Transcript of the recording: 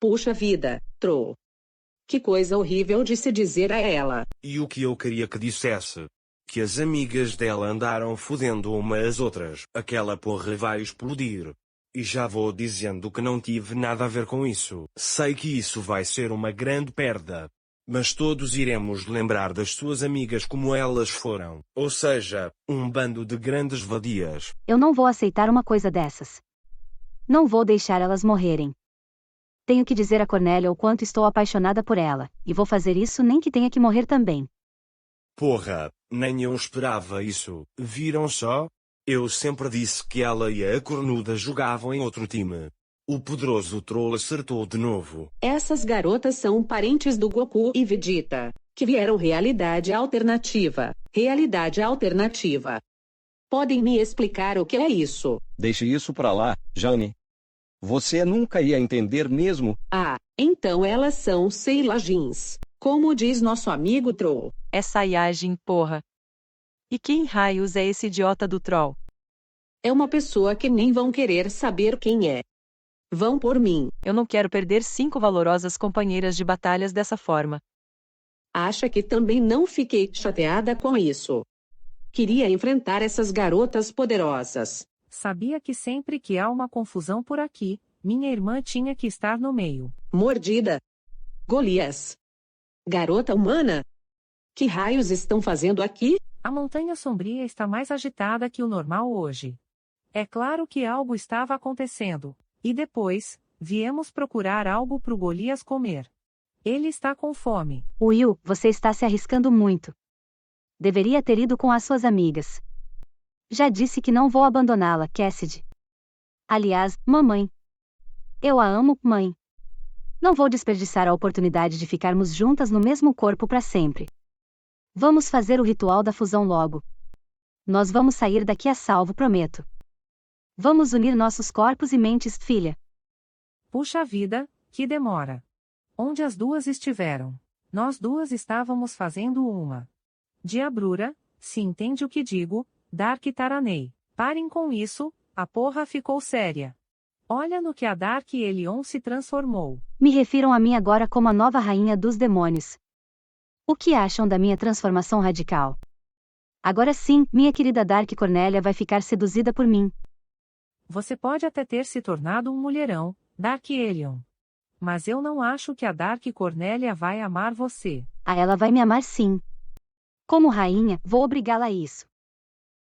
Puxa vida, Troll. Que coisa horrível de se dizer a ela. E o que eu queria que dissesse? Que as amigas dela andaram fodendo uma às outras. Aquela porra vai explodir. E já vou dizendo que não tive nada a ver com isso. Sei que isso vai ser uma grande perda. Mas todos iremos lembrar das suas amigas como elas foram. Ou seja, um bando de grandes vadias. Eu não vou aceitar uma coisa dessas. Não vou deixar elas morrerem. Tenho que dizer a Cornélia o quanto estou apaixonada por ela, e vou fazer isso nem que tenha que morrer também. Porra, nem eu esperava isso. Viram só? Eu sempre disse que ela e a cornuda jogavam em outro time. O poderoso Troll acertou de novo. Essas garotas são parentes do Goku e Vegeta, que vieram realidade alternativa. Realidade alternativa. Podem me explicar o que é isso? Deixe isso pra lá, Jane. Você nunca ia entender mesmo. Ah, então elas são Saiyajins. Como diz nosso amigo Troll. É Saiyajin, porra. E quem raios é esse idiota do Troll? É uma pessoa que nem vão querer saber quem é. Vão por mim. Eu não quero perder 5 valorosas companheiras de batalhas dessa forma. Acha que também não fiquei chateada com isso. Queria enfrentar essas garotas poderosas. Sabia que sempre que há uma confusão por aqui, minha irmã tinha que estar no meio. Mordida. Golias. Garota humana? Que raios estão fazendo aqui? A Montanha Sombria está mais agitada que o normal hoje. É claro que algo estava acontecendo. E depois, viemos procurar algo pro Golias comer. Ele está com fome. Will, você está se arriscando muito. Deveria ter ido com as suas amigas. Já disse que não vou abandoná-la, Cassidy. Aliás, mamãe. Eu a amo, mãe. Não vou desperdiçar a oportunidade de ficarmos juntas no mesmo corpo para sempre. Vamos fazer o ritual da fusão logo. Nós vamos sair daqui a salvo, prometo. Vamos unir nossos corpos e mentes, filha. Puxa vida, que demora. Onde as duas estiveram? Nós duas estávamos fazendo uma diabrura, se entende o que digo, Dark Taranei. Parem com isso, a porra ficou séria. Olha no que a Dark Elion se transformou. Me refiram a mim agora como a nova rainha dos demônios. O que acham da minha transformação radical? Agora sim, minha querida Dark Cornélia vai ficar seduzida por mim. Você pode até ter se tornado um mulherão, Dark Elion. Mas eu não acho que a Dark Cornélia vai amar você. Ah, ela vai me amar sim. Como rainha, vou obrigá-la a isso.